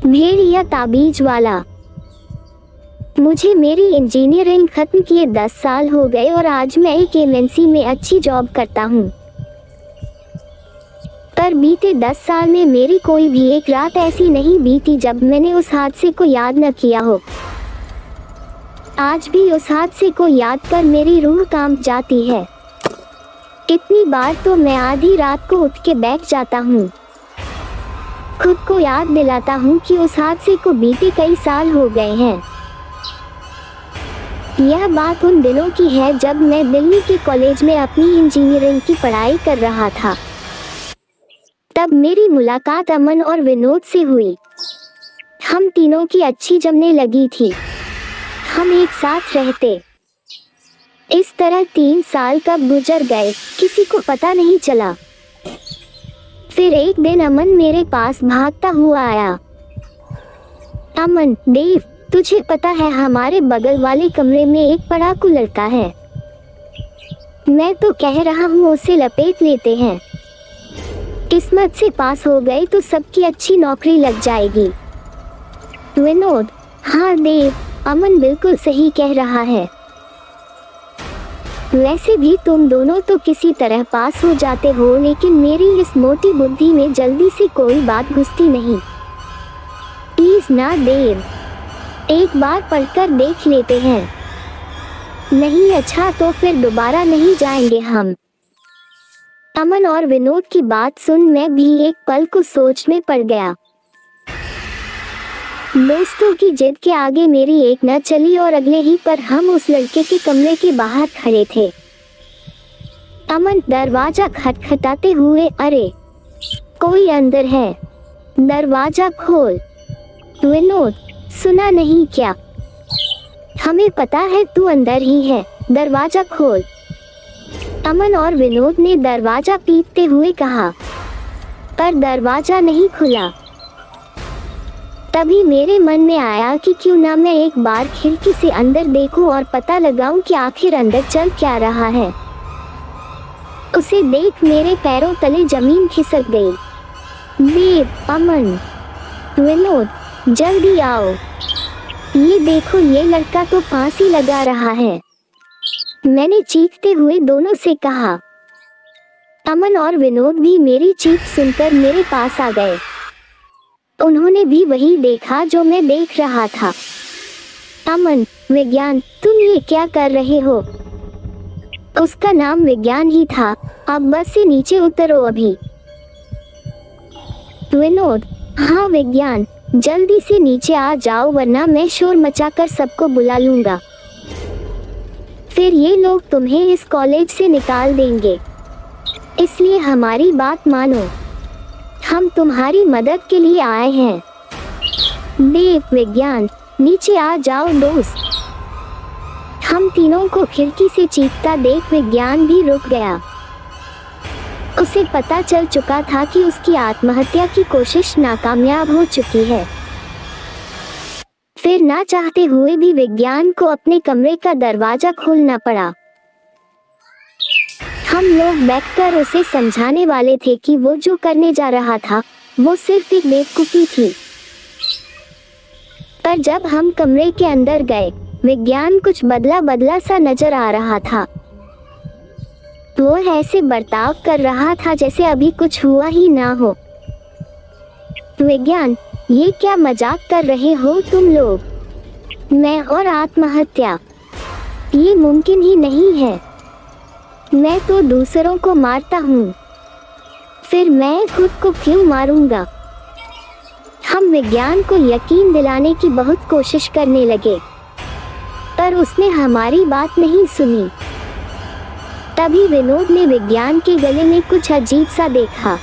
भेड़िया ताबीज वाला। मुझे मेरी इंजीनियरिंग खत्म किए 10 साल हो गए और आज मैं एक एमएनसी में अच्छी जॉब करता हूँ। पर बीते 10 साल में मेरी कोई भी एक रात ऐसी नहीं बीती जब मैंने उस हादसे को याद न किया हो। आज भी उस हादसे को याद कर मेरी रूह कांप जाती है। कितनी बार तो मैं आधी रात को उठ के बैठ जाता हूँ, खुद को याद दिलाता हूँ कि उस हादसे को बीते कई साल हो गए हैं। यह बात उन दिनों की है जब मैं दिल्ली के कॉलेज में अपनी इंजीनियरिंग की पढ़ाई कर रहा था। तब मेरी मुलाकात अमन और विनोद से हुई। हम तीनों की अच्छी जमने लगी थी। हम एक साथ रहते। इस तरह 3 साल कब गुजर गए किसी को पता नहीं चला। फिर एक दिन अमन मेरे पास भागता हुआ आया। अमन, देव, तुझे पता है हमारे बगल वाले कमरे में एक पढ़ाकू लड़का है। मैं तो कह रहा हूँ उसे लपेट लेते हैं। किस्मत से पास हो गए तो सबकी अच्छी नौकरी लग जाएगी। विनोद, हाँ देव, अमन बिल्कुल सही कह रहा है। वैसे भी तुम दोनों तो किसी तरह पास हो जाते हो, लेकिन मेरी इस मोटी बुद्धि में जल्दी से कोई बात घुसती नहीं। प्लीज ना देव, एक बार पढ़कर देख लेते हैं। नहीं अच्छा तो फिर दोबारा नहीं जाएंगे हम। अमन और विनोद की बात सुन मैं भी एक पल को सोच में पड़ गया। दोस्तों की जिद के आगे मेरी एक न चली और अगले ही पर हम उस लड़के के कमरे के बाहर खड़े थे। अमन दरवाजा खटखटाते हुए, अरे कोई अंदर है, दरवाजा खोल। विनोद, सुना नहीं क्या? हमें पता है तू अंदर ही है, दरवाजा खोल। अमन और विनोद ने दरवाजा पीटते हुए कहा, पर दरवाजा नहीं खुला। तभी मेरे मन में आया कि क्यों ना मैं एक बार खिड़की से अंदर देखूं और पता लगाऊं कि आखिर अंदर चल क्या रहा है। उसे देख मेरे पैरों तले जमीन खिसक गई। देव, अमन, विनोद, जल्दी आओ, ये देखो ये लड़का तो फांसी लगा रहा है, मैंने चीखते हुए दोनों से कहा। अमन और विनोद भी मेरी चीख सुनकर मेरे पास आ गए। उन्होंने भी वही देखा जो मैं देख रहा था। अमन, विज्ञान, तुम ये क्या कर रहे हो? उसका नाम विज्ञान ही था। अब बस से नीचे उतरो अभी। विनोद, हाँ विज्ञान, जल्दी से नीचे आ जाओ वरना मैं शोर मचाकर सबको बुला लूंगा। फिर ये लोग तुम्हें इस कॉलेज से निकाल देंगे, इसलिए हमारी बात मानो, हम तुम्हारी मदद के लिए आए हैं। देव, विज्ञान, नीचे आ जाओ दोस्त। हम तीनों को खिड़की से चीखता देख विज्ञान भी रुक गया। उसे पता चल चुका था कि उसकी आत्महत्या की कोशिश नाकामयाब हो चुकी है। फिर ना चाहते हुए भी विज्ञान को अपने कमरे का दरवाजा खोलना पड़ा। हम लोग बैठकर उसे समझाने वाले थे कि वो जो करने जा रहा था वो सिर्फ एक बेवकूफी थी। पर जब हम कमरे के अंदर गए, विज्ञान कुछ बदला बदला सा नजर आ रहा था। वो ऐसे बर्ताव कर रहा था जैसे अभी कुछ हुआ ही ना हो। विज्ञान, ये क्या मजाक कर रहे हो तुम लोग? मैं और आत्महत्या, ये मुमकिन ही नहीं है। मैं तो दूसरों को मारता हूँ, फिर मैं खुद को क्यों मारूंगा? हम विज्ञान को यकीन दिलाने की बहुत कोशिश करने लगे, पर उसने हमारी बात नहीं सुनी। तभी विनोद ने विज्ञान के गले में कुछ अजीब सा देखा।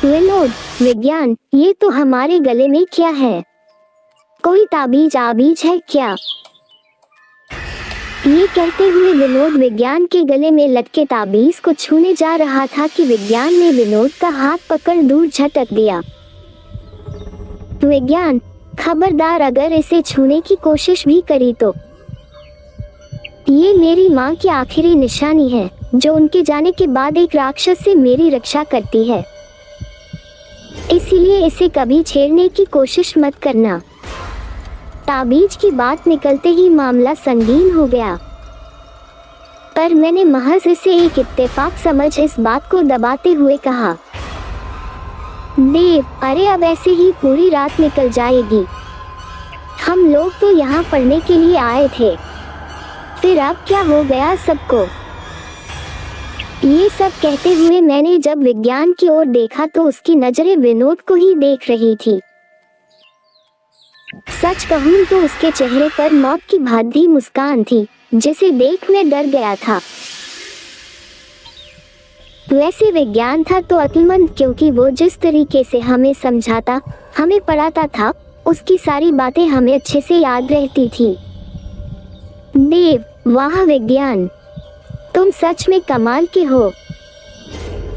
विनोद, विज्ञान, ये तो हमारे गले में क्या है? कोई ताबीज आबीज है क्या? ये कहते हुए विनोद विज्ञान के गले में लटके ताबीज को छूने जा रहा था कि विज्ञान ने विनोद का हाथ पकड़ दूर झटक दिया। विज्ञान, खबरदार, अगर इसे छूने की कोशिश भी करी तो। ये मेरी माँ की आखिरी निशानी है, जो उनके जाने के बाद एक राक्षस से मेरी रक्षा करती है। इसीलिए इसे कभी छेड़ने की कोशिश मत करना। ताबीज की बात निकलते ही मामला संगीन हो गया, पर मैंने महज इसे एक इत्तेफाक समझ इस बात को दबाते हुए कहा, देव, अरे अब ऐसे ही पूरी रात निकल जाएगी। हम लोग तो यहाँ पढ़ने के लिए आए थे, फिर अब क्या हो गया सबको। ये सब कहते हुए मैंने जब विज्ञान की ओर देखा तो उसकी नजरें विनोद को ही देख रही थी। सच कहूं तो उसके चेहरे पर मौत की भांति मुस्कान थी, जिसे देख मैं डर गया था। वैसे विज्ञान था तो अक्लमंद, क्योंकि वो जिस तरीके से हमें समझाता, हमें पढ़ाता था, उसकी सारी बातें हमें अच्छे से याद रहती थी। देव, वाह विज्ञान, तुम सच में कमाल के हो।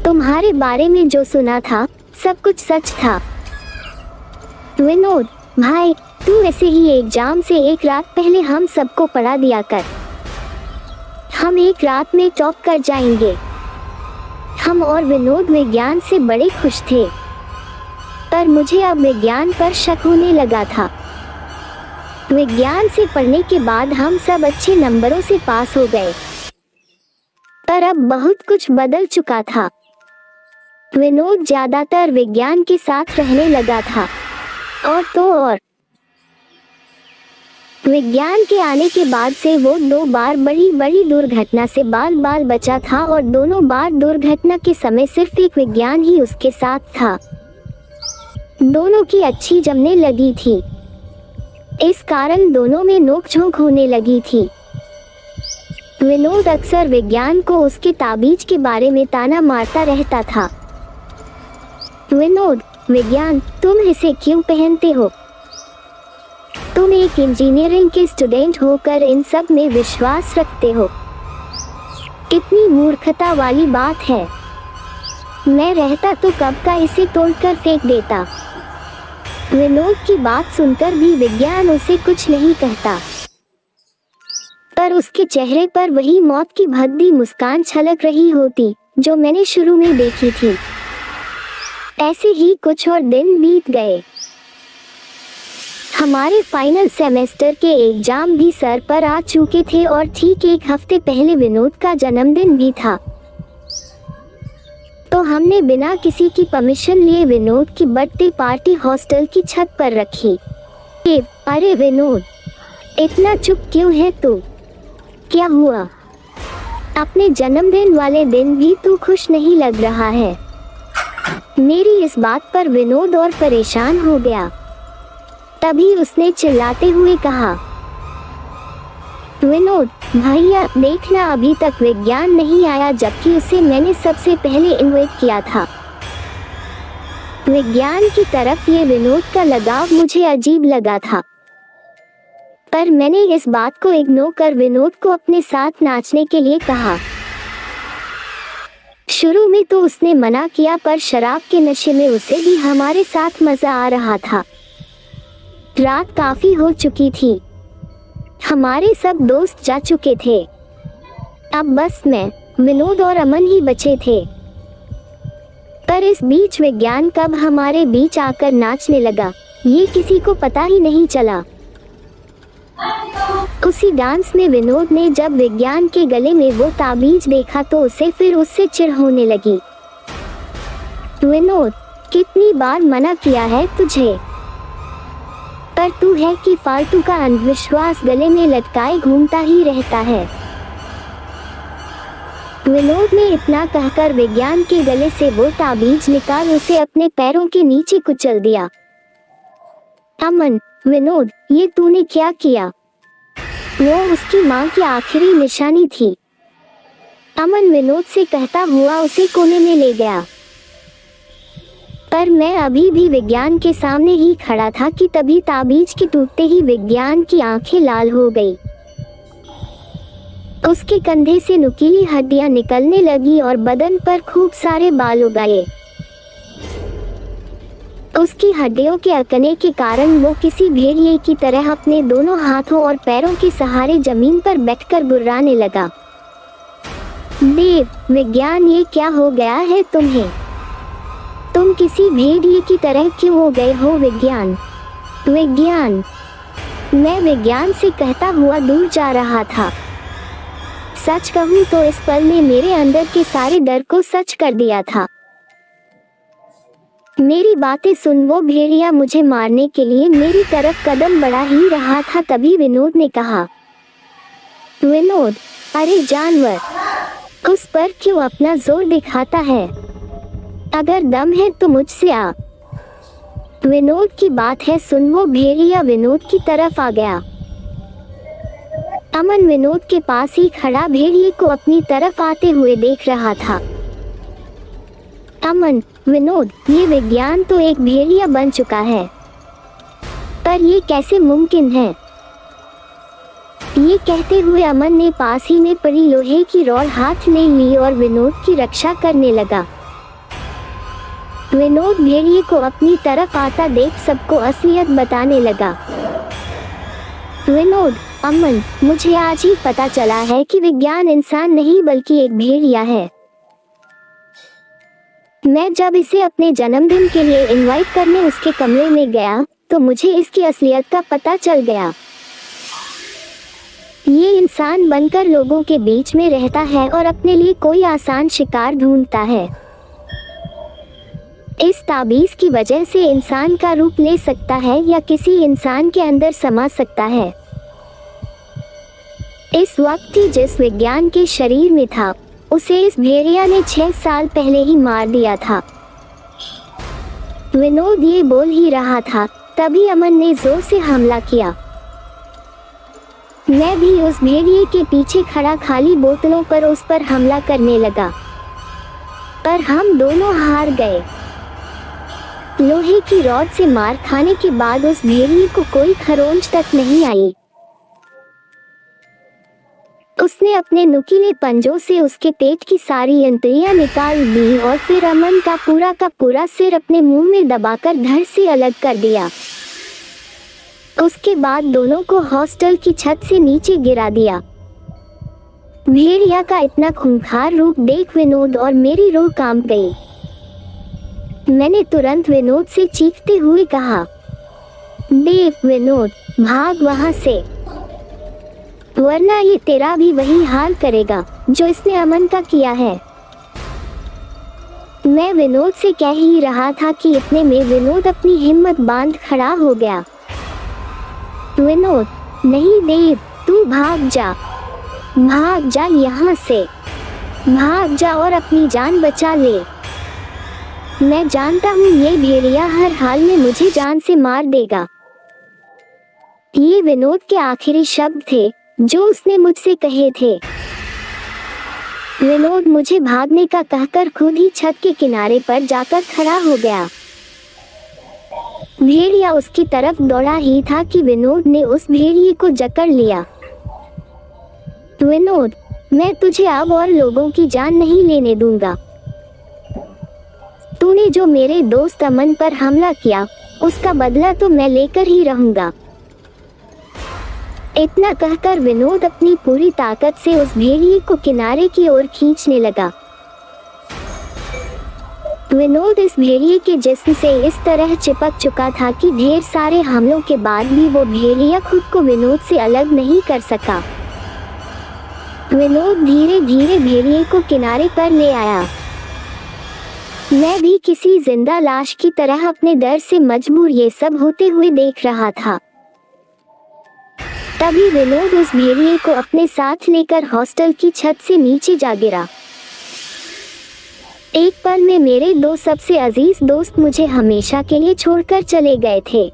तुम्हारे बारे में जो सुना था सब कुछ सच था। विनोद भाई, तू ऐसे ही एग्जाम से एक रात पहले हम सबको पढ़ा दिया कर। हम एक रात में टॉप कर जाएंगे। हम और विनोद विज्ञान से बड़े खुश थे, पर मुझे अब विज्ञान पर शक होने लगा था। विज्ञान से पढ़ने के बाद हम सब अच्छे नंबरों से पास हो गए, पर अब बहुत कुछ बदल चुका था। विनोद ज्यादातर विज्ञान के साथ रहने लगा था, और विज्ञान के आने के बाद से वो 2 बार बड़ी दुर्घटना से बाल बाल बचा था, और दोनों बार दुर्घटना के समय सिर्फ एक विज्ञान ही उसके साथ था। दोनों की अच्छी जमने लगी थी, इस कारण दोनों में नोकझोंक होने लगी थी। विनोद अक्सर विज्ञान को उसके ताबीज के बारे में ताना मारता रहता था। विनोद, विज्ञान, तुम इसे क्यों पहनते हो? तुम एक इंजीनियरिंग के स्टूडेंट होकर इन सब में विश्वास रखते हो। कितनी मूर्खता वाली बात है। मैं रहता तो कब का इसे तोड़कर फेंक देता। विनोद की बात सुनकर भी विज्ञान उसे कुछ नहीं कहता, पर उसके चेहरे पर वही मौत की भद्दी मुस्कान छलक रही होती जो मैंने शुरू में देखी थी। ऐसे ही कुछ और दिन बीत गए। हमारे फाइनल सेमेस्टर के एग्जाम भी सर पर आ चुके थे, और ठीक एक हफ्ते पहले विनोद का जन्मदिन भी था। तो हमने बिना किसी की परमिशन लिए विनोद की बर्थडे पार्टी हॉस्टल की छत पर रखी। अरे विनोद, इतना चुप क्यों है तू? क्या हुआ? अपने जन्मदिन वाले दिन भी तू खुश नहीं लग रहा है। मेरी इस बात पर विनोद और परेशान हो गया। तभी उसने चिल्लाते हुए कहा, विनोद भैया, देखना अभी तक विज्ञान नहीं आया, जबकि उसे मैंने सबसे पहले इनवाइट किया था। विज्ञान की तरफ ये विनोद का लगाव मुझे अजीब लगा था, पर मैंने इस बात को इग्नोर कर विनोद को अपने साथ नाचने के लिए कहा। शुरू में तो उसने मना किया, पर शराब के नशे में उसे भी हमारे साथ मजा आ रहा था। रात काफी हो चुकी थी, हमारे सब दोस्त जा चुके थे। अब बस मैं, विनोद और अमन ही बचे थे। पर इस बीच विज्ञान कब हमारे बीच आकर नाचने लगा, ये किसी को पता ही नहीं चला। उसी डांस में विनोद ने जब विज्ञान के गले में वो ताबीज देखा तो उसे फिर उससे चिढ़ होने लगी। विनोद, कितनी बार मना किया है तुझे, पर तू है कि फालतू का अंधविश्वास गले में लटकाए घूमता ही रहता है। विनोद ने इतना कहकर विज्ञान के गले से वो ताबीज निकाल उसे अपने पैरों के नीचे कुचल दिया। अमन, विनोद, ये तूने क्या किया? वो उसकी माँ की आखिरी निशानी थी। अमन विनोद से कहता हुआ उसे कोने में ले गया, पर मैं अभी भी विज्ञान के सामने ही खड़ा था कि तभी ताबीज के टूटते ही विज्ञान की आंखें लाल हो गई। उसके कंधे से नुकीली हड्डियां निकलने लगी और बदन पर खूब सारे बाल उगाए। उसकी हड्डियों के अकने के कारण वो किसी भेड़िए की तरह अपने दोनों हाथों और पैरों के सहारे जमीन पर बैठकर गुर्राने लगा। देव, विज्ञान, ये क्या हो गया है तुम्हें? तुम किसी भेड़िए की तरह क्यों हो गए हो विज्ञान? विज्ञान, मैं विज्ञान से कहता हुआ दूर जा रहा था। सच कहूँ तो इस पल ने मेरे अंदर के सारे डर को सच कर दिया था। मेरी बातें सुन वो भेड़िया मुझे मारने के लिए मेरी तरफ कदम बढ़ा ही रहा था, तभी विनोद ने कहा, विनोद, अरे जानवर, उस पर क्यों अपना जोर दिखाता है? अगर दम है तो मुझसे आ। विनोद की बात है सुन वो भेड़िया विनोद की तरफ आ गया। अमन विनोद के पास ही खड़ा भेड़िए को अपनी तरफ आते हुए देख रहा था। अमन, विनोद, ये विज्ञान तो एक भेड़िया बन चुका है, पर ये कैसे मुमकिन है? ये कहते हुए अमन ने पास ही में पड़ी लोहे की रॉड हाथ में ली और विनोद की रक्षा करने लगा। विनोद भेड़िए को अपनी तरफ आता देख सबको असलियत बताने लगा। विनोद, अमन, मुझे आज ही पता चला है कि विज्ञान इंसान नहीं बल्कि एक भेड़िया है। मैं जब इसे अपने जन्मदिन के लिए इनवाइट करने उसके कमरे में गया तो मुझे इसकी असलियत का पता चल गया। ये इंसान बनकर लोगों के बीच में रहता है और अपने लिए कोई आसान शिकार ढूंढता है। इस ताबीज की वजह से इंसान का रूप ले सकता है या किसी इंसान के अंदर समा सकता है। इस वक्त ही जिस विज्ञान के शरीर में था उसे इस भेड़िया ने 6 साल पहले ही मार दिया था। विनोद ये बोल ही रहा था तभी अमन ने जोर से हमला किया। मैं भी उस भेड़िए के पीछे खड़ा खाली बोतलों पर उस पर हमला करने लगा, पर हम दोनों हार गए। लोहे की रॉड से मार खाने के बाद उस भेड़िए को कोई खरोंच तक नहीं आई। उसने अपने नुकीले पंजों से उसके पेट की सारी इंद्रियां निकाल दी और फिर अमन का पूरा सिर अपने मुंह में दबाकर धड़ से अलग कर दिया। उसके बाद दोनों को हॉस्टल की छत से नीचे गिरा दिया। भेड़िया का इतना खूंखार रूप देख विनोद और मेरी रूह कांप गई। मैंने तुरंत विनोद से चीखते हुए कहा, देव, विनोद, भाग वहां से, वरना ये तेरा भी वही हाल करेगा जो इसने अमन का किया है। मैं विनोद से कह ही रहा था कि इतने में विनोद अपनी हिम्मत बांध खड़ा हो गया। विनोद, नहीं देव, तू भाग जा यहाँ से, भाग जा और अपनी जान बचा ले। मैं जानता हूँ ये भेड़िया हर हाल में मुझे जान से मार देगा। ये विनोद के आखिरी शब्द थे जो उसने मुझसे कहे थे। विनोद मुझे भागने का कहकर खुद ही छत के किनारे पर जाकर खड़ा हो गया। भेड़िया उसकी तरफ दौड़ा ही था कि विनोद ने उस भेड़िए को जकड़ लिया। विनोद, मैं तुझे अब और लोगों की जान नहीं लेने दूंगा। तूने जो मेरे दोस्त अमन पर हमला किया उसका बदला तो मैं लेकर ही रहूंगा। इतना कहकर विनोद अपनी पूरी ताकत से उस भेड़िए को किनारे की ओर खींचने लगा। विनोद इस भेड़िए के जिस्म से इस तरह चिपक चुका था कि ढेर सारे हमलों के बाद भी वो भेड़िया खुद को विनोद से अलग नहीं कर सका। विनोद धीरे धीरे भेड़िए को किनारे पर ले आया। मैं भी किसी जिंदा लाश की तरह अपने डर से मजबूर ये सब होते हुए देख रहा था। तभी विनोद उस भेड़िए को अपने साथ लेकर हॉस्टल की छत से नीचे जा गिरा। एक पल में मेरे 2 सबसे अजीज दोस्त मुझे हमेशा के लिए छोड़कर चले गए थे।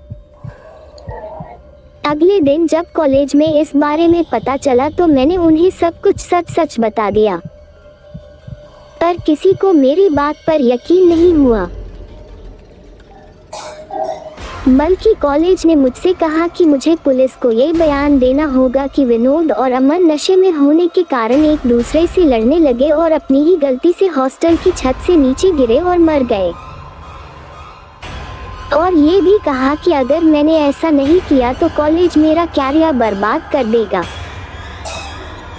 अगले दिन जब कॉलेज में इस बारे में पता चला तो मैंने उन्हें सब कुछ सच बता दिया, पर किसी को मेरी बात पर यकीन नहीं हुआ। बल्कि कॉलेज ने मुझसे कहा कि मुझे पुलिस को ये बयान देना होगा कि विनोद और अमन नशे में होने के कारण एक दूसरे से लड़ने लगे और अपनी ही गलती से हॉस्टल की छत से नीचे गिरे और मर गए। और ये भी कहा कि अगर मैंने ऐसा नहीं किया तो कॉलेज मेरा कैरियर बर्बाद कर देगा,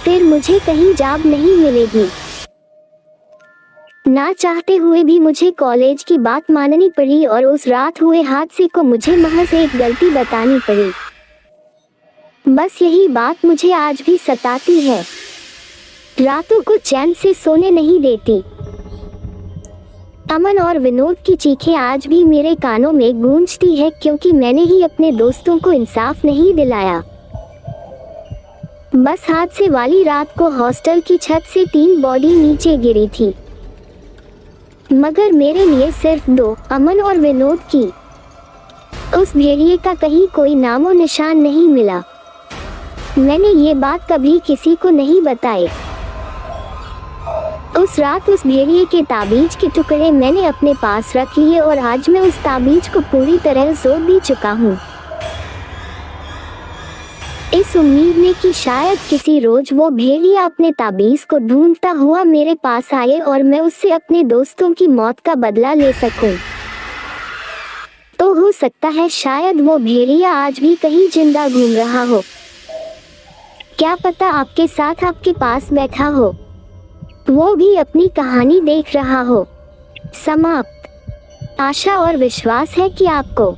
फिर मुझे कहीं जॉब नहीं मिलेगी। ना चाहते हुए भी मुझे कॉलेज की बात माननी पड़ी और उस रात हुए हादसे को मुझे महज एक गलती बतानी पड़ी। बस यही बात मुझे आज भी सताती है, रातों को चैन से सोने नहीं देती। अमन और विनोद की चीखें आज भी मेरे कानों में गूंजती है, क्योंकि मैंने ही अपने दोस्तों को इंसाफ नहीं दिलाया। बस हादसे वाली रात को हॉस्टल की छत से 3 बॉडी नीचे गिरी थी, मगर मेरे लिए सिर्फ 2, अमन और विनोद की। उस भेड़िए का कहीं कोई नामो निशान नहीं मिला। मैंने ये बात कभी किसी को नहीं बताई। उस रात उस भेड़िए के ताबीज के टुकड़े मैंने अपने पास रख लिए और आज मैं उस ताबीज को पूरी तरह जोड़ भी चुका हूँ, इस उम्मीद में कि शायद किसी रोज वो भेड़िया अपने ताबीज को ढूंढता हुआ मेरे पास आए और मैं उससे अपने दोस्तों की मौत का बदला ले सकूं। तो हो सकता है शायद वो भेड़िया आज भी कहीं जिंदा घूम रहा हो, क्या पता आपके साथ आपके पास बैठा हो, वो भी अपनी कहानी देख रहा हो। समाप्त। आशा और विश्वास है कि आपको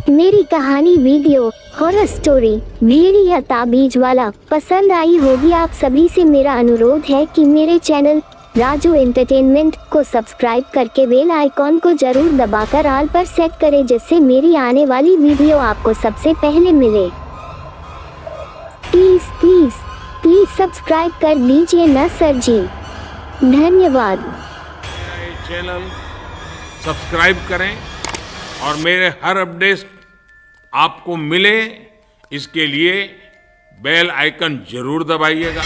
मेरी कहानी वीडियो हॉरर स्टोरी भेड़िया ताबीज वाला पसंद आई होगी। आप सभी से मेरा अनुरोध है कि मेरे चैनल राजू एंटरटेनमेंट को सब्सक्राइब करके बेल आइकॉन को जरूर दबाकर ऑल पर सेट करें, जिससे मेरी आने वाली वीडियो आपको सबसे पहले मिले। प्लीज प्लीज प्लीज सब्सक्राइब कर दीजिए ना सर जी। धन्यवाद। चैनल सब्सक्राइब करें और मेरे हर अपडेट आपको मिले, इसके लिए बेल आइकन जरूर दबाइएगा।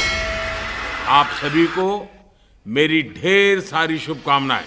आप सभी को मेरी ढेर सारी शुभकामनाएं।